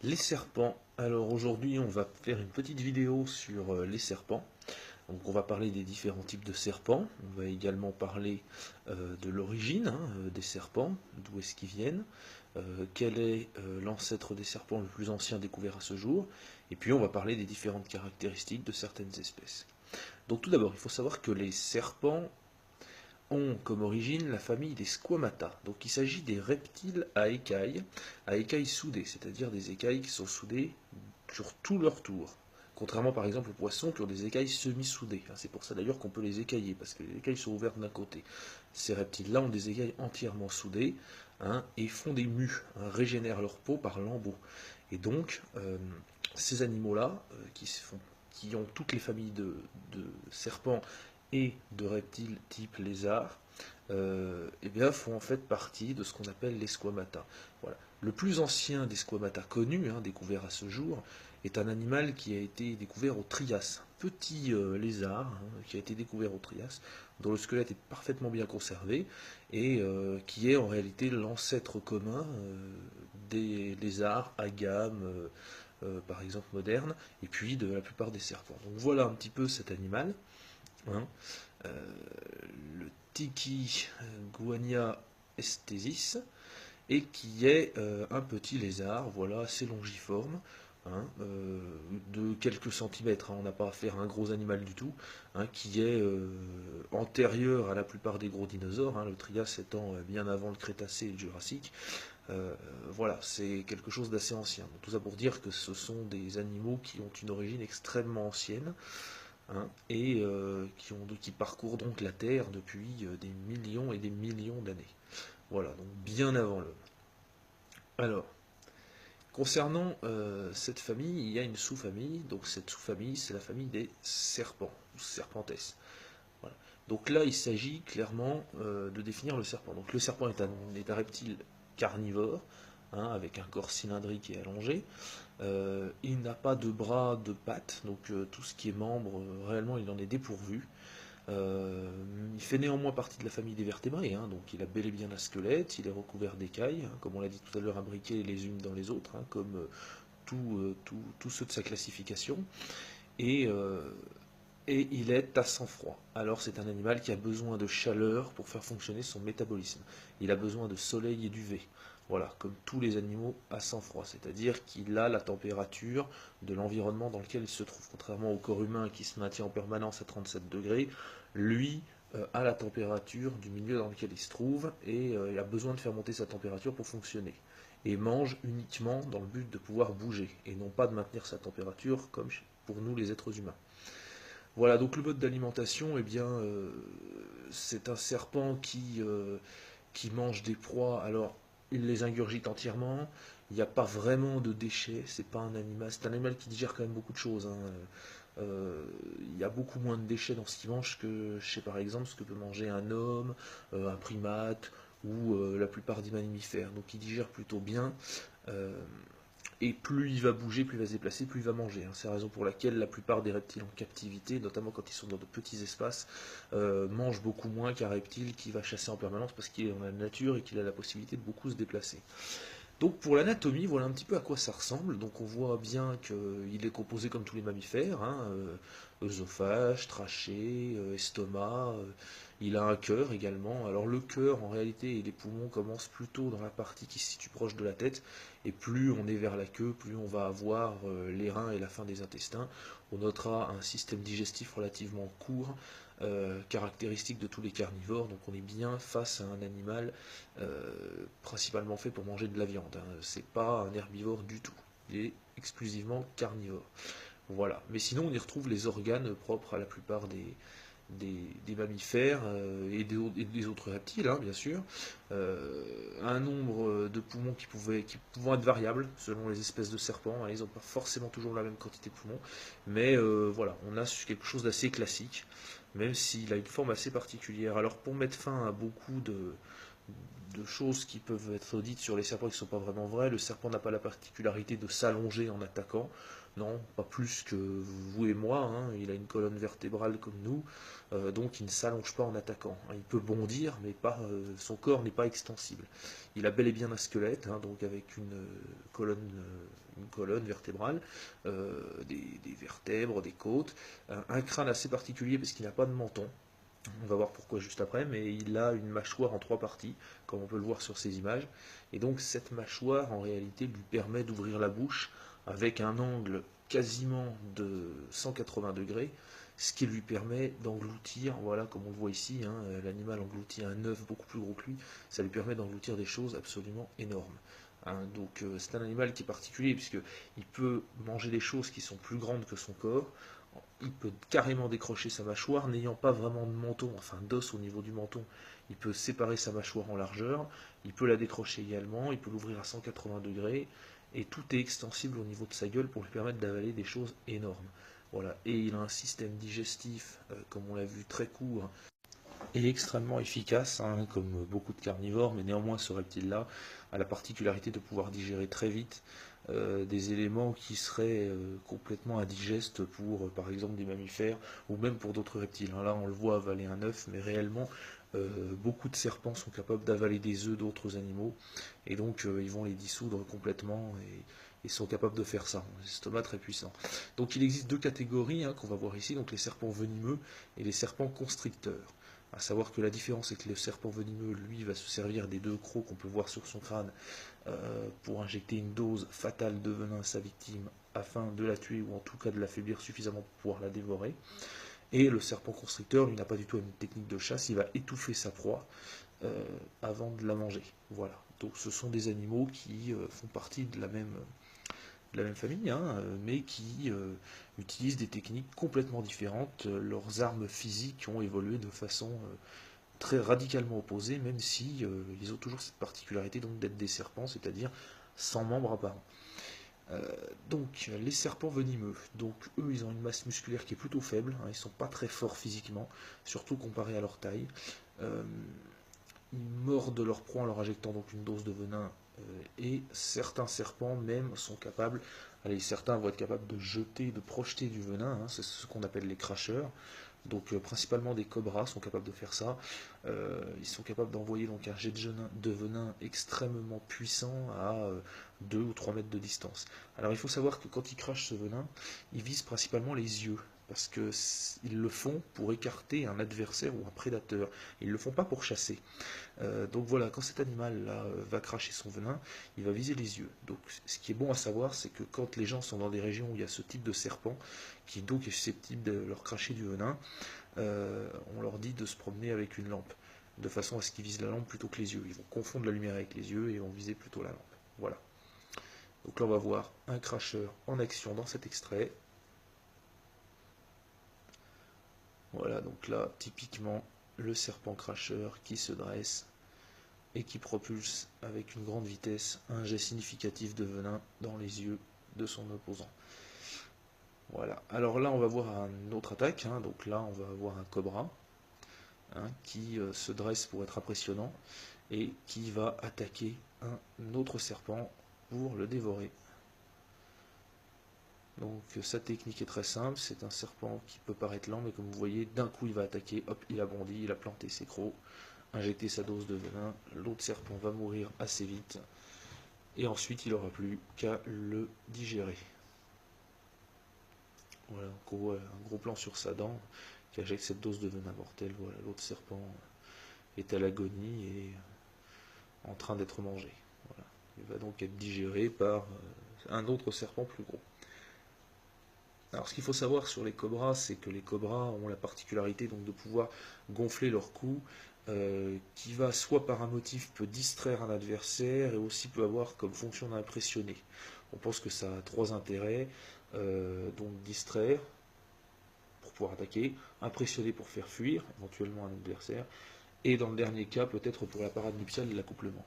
Les serpents. Alors aujourd'hui, on va faire une petite vidéo sur les serpents. Donc on va parler des différents types de serpents. On va également parler de l'origine des serpents, d'où est-ce qu'ils viennent, quel est l'ancêtre des serpents le plus ancien découvert à ce jour, et puis on va parler des différentes caractéristiques de certaines espèces. Donc tout d'abord, il faut savoir que les serpents ont comme origine la famille des squamata. Donc il s'agit des reptiles à écailles soudées, c'est-à-dire des écailles qui sont soudées sur tout leur tour. Contrairement par exemple aux poissons qui ont des écailles semi-soudées. C'est pour ça d'ailleurs qu'on peut les écailler, parce que les écailles sont ouvertes d'un côté. Ces reptiles-là ont des écailles entièrement soudées et font des mues, régénèrent leur peau par lambeaux. Et donc, ces animaux-là, qui ont toutes les familles de serpents et de reptiles type lézard, eh bien, font en fait partie de ce qu'on appelle les squamata. Voilà. Le plus ancien des squamata connus, découvert à ce jour, est un animal qui a été découvert au Trias. Un petit lézard qui a été découvert au Trias, dont le squelette est parfaitement bien conservé et qui est en réalité l'ancêtre commun des lézards à gamme, par exemple moderne, et puis de la plupart des serpents. Donc voilà un petit peu cet animal. Hein. Euh, le Tiki guania esthesis, et qui est un petit lézard, voilà, assez longiforme, de quelques centimètres, on n'a pas affaire à un gros animal du tout, qui est antérieur à la plupart des gros dinosaures, le Trias étant bien avant le Crétacé et le Jurassique. Voilà, c'est quelque chose d'assez ancien. Donc, tout ça pour dire que ce sont des animaux qui ont une origine extrêmement ancienne, et qui parcourent donc la Terre depuis des millions et des millions d'années. Voilà, donc bien avant l'homme. Alors, concernant cette famille, il y a une sous-famille, donc cette sous-famille, c'est la famille des serpents, ou serpentes. Voilà. Donc là, il s'agit clairement de définir le serpent. Donc le serpent est un reptile carnivore, avec un corps cylindrique et allongé. Il n'a pas de bras, de pattes, donc tout ce qui est membre, réellement, il en est dépourvu. Il fait néanmoins partie de la famille des vertébrés, donc il a bel et bien un squelette, il est recouvert d'écailles, comme on l'a dit tout à l'heure, imbriqués les unes dans les autres, comme tous ceux de sa classification. Et, euh, et il est à sang-froid. Alors c'est un animal qui a besoin de chaleur pour faire fonctionner son métabolisme. Il a besoin de soleil et d'UV. Voilà, comme tous les animaux à sang-froid, c'est-à-dire qu'il a la température de l'environnement dans lequel il se trouve. Contrairement au corps humain qui se maintient en permanence à 37 degrés, lui a la température du milieu dans lequel il se trouve et il a besoin de faire monter sa température pour fonctionner. Et mange uniquement dans le but de pouvoir bouger et non pas de maintenir sa température comme pour nous les êtres humains. Voilà, donc le mode d'alimentation, eh bien, c'est un serpent qui mange des proies. Alors, il les ingurgite entièrement. Il n'y a pas vraiment de déchets. C'est pas un animal. C'est un animal qui digère quand même beaucoup de choses. Il y a beaucoup moins de déchets dans ce qu'il mange que, je sais par exemple, ce que peut manger un homme, un primate ou la plupart des mammifères. Donc, il digère plutôt bien. Euh, et plus il va bouger, plus il va se déplacer, plus il va manger. C'est la raison pour laquelle la plupart des reptiles en captivité, notamment quand ils sont dans de petits espaces, mangent beaucoup moins qu'un reptile qui va chasser en permanence parce qu'il est dans la nature et qu'il a la possibilité de beaucoup se déplacer. Donc pour l'anatomie, voilà un petit peu à quoi ça ressemble. Donc on voit bien qu'il est composé comme tous les mammifères, œsophage, trachée, estomac. Il a un cœur également. Alors le cœur en réalité et les poumons commencent plutôt dans la partie qui se situe proche de la tête. Et plus on est vers la queue, plus on va avoir les reins et la fin des intestins. On notera un système digestif relativement court, caractéristique de tous les carnivores. Donc on est bien face à un animal principalement fait pour manger de la viande. C'est pas un herbivore du tout. Il est exclusivement carnivore. Voilà. Mais sinon, on y retrouve les organes propres à la plupart des mammifères et des autres reptiles, bien sûr. Un nombre de poumons qui pouvant être variables selon les espèces de serpents. Ils n'ont pas forcément toujours la même quantité de poumons. Mais voilà, on a quelque chose d'assez classique, même s'il a une forme assez particulière. Alors, pour mettre fin à beaucoup de choses qui peuvent être dites sur les serpents qui ne sont pas vraiment vraies. Le serpent n'a pas la particularité de s'allonger en attaquant. Non, pas plus que vous et moi, hein. Il a une colonne vertébrale comme nous, donc il ne s'allonge pas en attaquant. Il peut bondir, mais pas, son corps n'est pas extensible. Il a bel et bien un squelette, hein, donc avec une colonne vertébrale, des vertèbres, des côtes, un crâne assez particulier parce qu'il n'a pas de menton. On va voir pourquoi juste après, mais il a une mâchoire en 3 parties, comme on peut le voir sur ces images. Et donc cette mâchoire, en réalité, lui permet d'ouvrir la bouche avec un angle quasiment de 180 degrés, ce qui lui permet d'engloutir, voilà, comme on le voit ici, hein, l'animal engloutit un œuf beaucoup plus gros que lui, ça lui permet d'engloutir des choses absolument énormes. Hein. Donc c'est un animal qui est particulier, puisqu'il peut manger des choses qui sont plus grandes que son corps. Il peut carrément décrocher sa mâchoire, n'ayant pas vraiment de menton, enfin d'os au niveau du menton. Il peut séparer sa mâchoire en largeur, il peut la décrocher également, il peut l'ouvrir à 180 degrés, et tout est extensible au niveau de sa gueule pour lui permettre d'avaler des choses énormes. Voilà. Et il a un système digestif, comme on l'a vu, très court, et extrêmement efficace, hein, comme beaucoup de carnivores, mais néanmoins ce reptile-là a la particularité de pouvoir digérer très vite des éléments qui seraient complètement indigestes pour, par exemple, des mammifères, ou même pour d'autres reptiles. Hein. Là, on le voit avaler un œuf, mais réellement, beaucoup de serpents sont capables d'avaler des œufs d'autres animaux, et donc ils vont les dissoudre complètement, et sont capables de faire ça. Un estomac très puissant. Donc il existe 2 catégories, hein, qu'on va voir ici, donc les serpents venimeux et les serpents constricteurs. À savoir que la différence est que le serpent venimeux, lui, va se servir des 2 crocs qu'on peut voir sur son crâne pour injecter une dose fatale de venin à sa victime afin de la tuer ou en tout cas de l'affaiblir suffisamment pour pouvoir la dévorer. Et le serpent constricteur, lui, n'a pas du tout une technique de chasse, il va étouffer sa proie avant de la manger. Voilà. Donc ce sont des animaux qui font partie de la même famille, hein, mais qui utilisent des techniques complètement différentes. Leurs armes physiques ont évolué de façon très radicalement opposée, même si ils ont toujours cette particularité donc d'être des serpents, c'est-à-dire sans membres apparents. Donc les serpents venimeux, donc eux ils ont une masse musculaire qui est plutôt faible, hein, ils sont pas très forts physiquement, surtout comparé à leur taille. Euh, Ils mordent leur proie en leur injectant donc une dose de venin, et certains serpents même sont capables, allez, certains vont être capables de jeter, de projeter du venin, hein, c'est ce qu'on appelle les cracheurs. Donc principalement des cobras sont capables de faire ça. Ils sont capables d'envoyer donc un jet de venin extrêmement puissant à 2 ou 3 mètres de distance. Alors il faut savoir que quand ils crachent ce venin, ils visent principalement les yeux, parce qu'ils le font pour écarter un adversaire ou un prédateur. Ils ne le font pas pour chasser. Donc voilà, quand cet animal-là va cracher son venin, il va viser les yeux. Donc ce qui est bon à savoir, c'est que quand les gens sont dans des régions où il y a ce type de serpent, qui donc est susceptible de leur cracher du venin, on leur dit de se promener avec une lampe, de façon à ce qu'ils visent la lampe plutôt que les yeux. Ils vont confondre la lumière avec les yeux et vont viser plutôt la lampe. Voilà. Donc là on va voir un cracheur en action dans cet extrait. Voilà, donc là typiquement le serpent cracheur qui se dresse et qui propulse avec une grande vitesse un jet significatif de venin dans les yeux de son opposant. Voilà, alors là on va voir une autre attaque, hein. Donc là on va avoir un cobra, hein, qui se dresse pour être impressionnant et qui va attaquer un autre serpent pour le dévorer. Donc sa technique est très simple, c'est un serpent qui peut paraître lent, mais comme vous voyez, d'un coup il va attaquer, hop, il a bondi, il a planté ses crocs, injecté sa dose de venin, l'autre serpent va mourir assez vite, et ensuite il n'aura plus qu'à le digérer. Voilà, un gros plan sur sa dent, qui injecte cette dose de venin mortel. Voilà, l'autre serpent est à l'agonie et en train d'être mangé. Voilà. Il va donc être digéré par un autre serpent plus gros. Alors ce qu'il faut savoir sur les cobras, c'est que les cobras ont la particularité donc de pouvoir gonfler leur cou, qui va soit par un motif peut distraire un adversaire et aussi peut avoir comme fonction d'impressionner. On pense que ça a 3 intérêts, donc distraire pour pouvoir attaquer, impressionner pour faire fuir éventuellement un adversaire, et dans le dernier cas, peut-être pour la parade nuptiale et l'accouplement.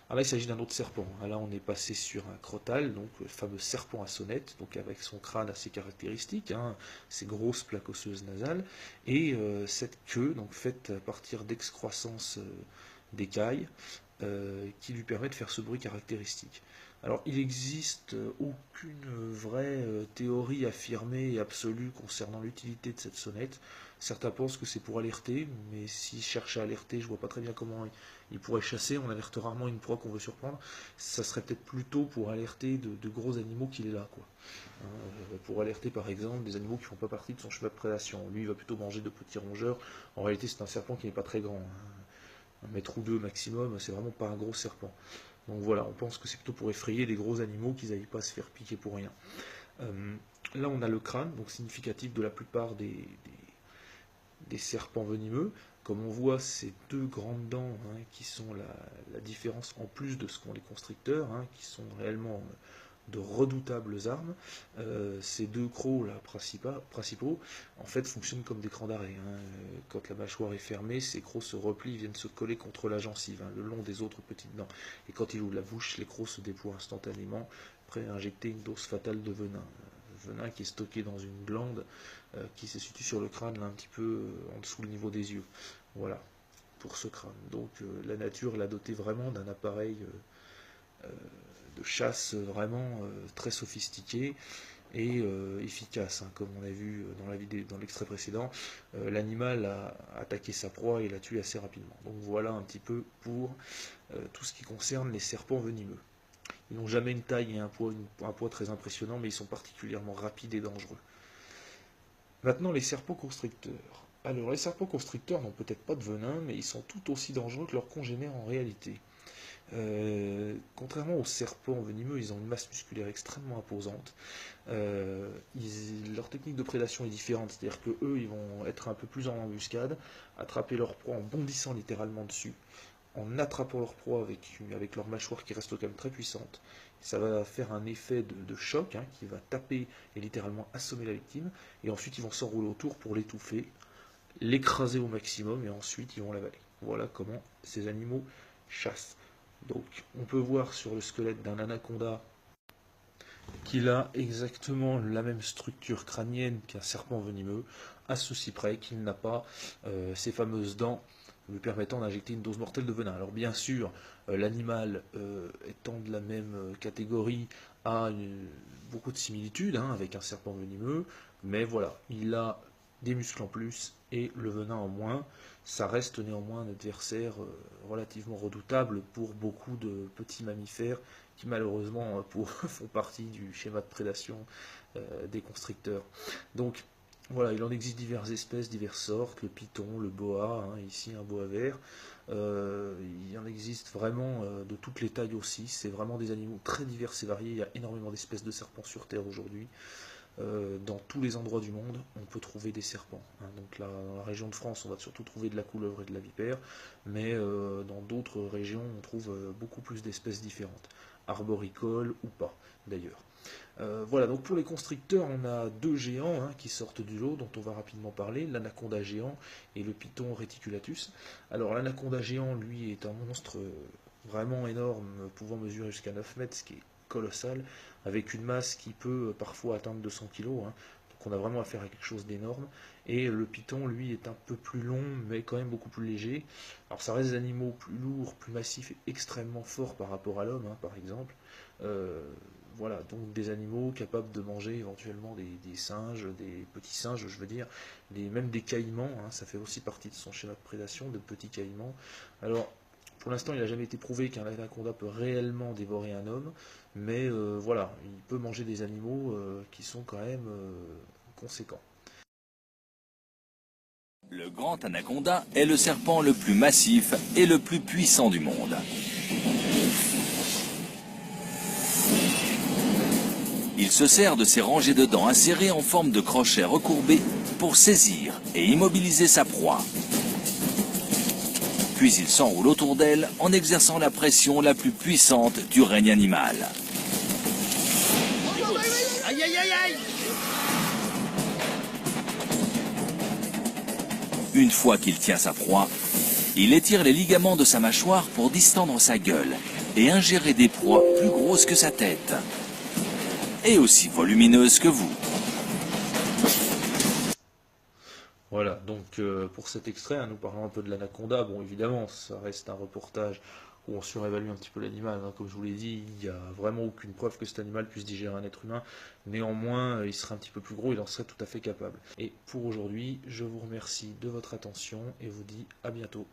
Alors là, il s'agit d'un autre serpent. Là, on est passé sur un crotal, donc le fameux serpent à sonnette, donc avec son crâne assez caractéristique, hein, ses grosses plaques osseuses nasales, et cette queue, donc faite à partir d'excroissance d'écailles, qui lui permet de faire ce bruit caractéristique. Alors, il n'existe aucune vraie théorie affirmée et absolue concernant l'utilité de cette sonnette. Certains pensent que c'est pour alerter, mais s'il cherche à alerter, je vois pas très bien comment il pourrait chasser. On alerte rarement une proie qu'on veut surprendre. Ça serait peut-être plutôt pour alerter de gros animaux qu'il est là, quoi. Pour alerter par exemple des animaux qui ne font pas partie de son chemin de prédation. Lui, il va plutôt manger de petits rongeurs. En réalité, c'est un serpent qui n'est pas très grand, hein. 1 mètre ou 2 maximum, c'est vraiment pas un gros serpent. Donc voilà, on pense que c'est plutôt pour effrayer des gros animaux qu'ils n'aillent pas se faire piquer pour rien. Là, on a le crâne, donc significatif de la plupart des serpents venimeux. Comme on voit, ces deux grandes dents, hein, qui sont la différence en plus de ce qu'ont les constricteurs, hein, qui sont réellement de redoutables armes. Ces deux crocs là, principaux, en fait, fonctionnent comme des crans d'arrêt, hein. Quand la mâchoire est fermée, ces crocs se replient, viennent se coller contre la gencive, hein, le long des autres petites dents. Et quand il ouvre la bouche, les crocs se déploient instantanément, prêts à injecter une dose fatale de venin. Venin qui est stocké dans une glande qui se situe sur le crâne, là, un petit peu en dessous le niveau des yeux. Voilà, pour ce crâne. Donc la nature l'a doté vraiment d'un appareil de chasse vraiment très sophistiqué et efficace, hein, comme on a vu dans la vidéo, dans l'extrait précédent. L'animal a attaqué sa proie et l'a tué assez rapidement. Donc voilà un petit peu pour tout ce qui concerne les serpents venimeux. Ils n'ont jamais une taille et un poids très impressionnant, mais ils sont particulièrement rapides et dangereux. Maintenant, les serpents constricteurs. Alors, les serpents constricteurs n'ont peut-être pas de venin, mais ils sont tout aussi dangereux que leurs congénères en réalité. Contrairement aux serpents venimeux, ils ont une masse musculaire extrêmement imposante. Leur technique de prédation est différente, c'est-à-dire que eux, ils vont être un peu plus en embuscade, attraper leur proie en bondissant littéralement dessus, en attrapant leur proie avec leur mâchoire qui reste quand même très puissante. Ça va faire un effet de choc, hein, qui va taper et littéralement assommer la victime, et ensuite ils vont s'enrouler autour pour l'étouffer, l'écraser au maximum, et ensuite ils vont l'avaler. Voilà comment ces animaux chassent. Donc on peut voir sur le squelette d'un anaconda qu'il a exactement la même structure crânienne qu'un serpent venimeux, à ceci près qu'il n'a pas ces fameuses dents lui permettant d'injecter une dose mortelle de venin. Alors bien sûr, l'animal étant de la même catégorie a beaucoup de similitudes, hein, avec un serpent venimeux, mais voilà, il a des muscles en plus et le venin en moins. Ça reste néanmoins un adversaire relativement redoutable pour beaucoup de petits mammifères qui malheureusement font partie du schéma de prédation des constricteurs. Donc voilà, il en existe diverses espèces, diverses sortes, le python, le boa, hein, ici un boa vert. Il en existe vraiment de toutes les tailles aussi. C'est vraiment des animaux très divers et variés. Il y a énormément d'espèces de serpents sur Terre aujourd'hui. Dans tous les endroits du monde, on peut trouver des serpents, hein. Donc là, dans la région de France, on va surtout trouver de la couleuvre et de la vipère, mais dans d'autres régions, on trouve beaucoup plus d'espèces différentes, arboricoles ou pas, d'ailleurs. Voilà, donc pour les constricteurs, on a deux géants, hein, qui sortent du lot, dont on va rapidement parler, l'anaconda géant et le python reticulatus. Alors l'anaconda géant, lui, est un monstre vraiment énorme, pouvant mesurer jusqu'à 9 mètres, ce qui est colossal, avec une masse qui peut parfois atteindre 200 kg, hein. Donc on a vraiment affaire à quelque chose d'énorme. Et le python, lui, est un peu plus long, mais quand même beaucoup plus léger. Alors ça reste des animaux plus lourds, plus massifs et extrêmement forts par rapport à l'homme, hein, par exemple. Voilà, donc des animaux capables de manger éventuellement des singes, des petits singes, je veux dire, même des caïmans, hein, ça fait aussi partie de son schéma de prédation, de petits caïmans. Alors, pour l'instant, il n'a jamais été prouvé qu'un anaconda peut réellement dévorer un homme, mais voilà, il peut manger des animaux qui sont quand même conséquents. Le grand anaconda est le serpent le plus massif et le plus puissant du monde. Il se sert de ses rangées de dents acérées en forme de crochets recourbés pour saisir et immobiliser sa proie. Puis il s'enroule autour d'elle en exerçant la pression la plus puissante du règne animal. Aïe, aïe, aïe, aïe! Une fois qu'il tient sa proie, il étire les ligaments de sa mâchoire pour distendre sa gueule et ingérer des proies plus grosses que sa tête et aussi volumineuses que vous. Voilà, donc pour cet extrait, hein, nous parlons un peu de l'anaconda. Bon, évidemment, ça reste un reportage où on surévalue un petit peu l'animal, hein. Comme je vous l'ai dit, il n'y a vraiment aucune preuve que cet animal puisse digérer un être humain. Néanmoins, il serait un petit peu plus gros, il en serait tout à fait capable. Et pour aujourd'hui, je vous remercie de votre attention et vous dis à bientôt.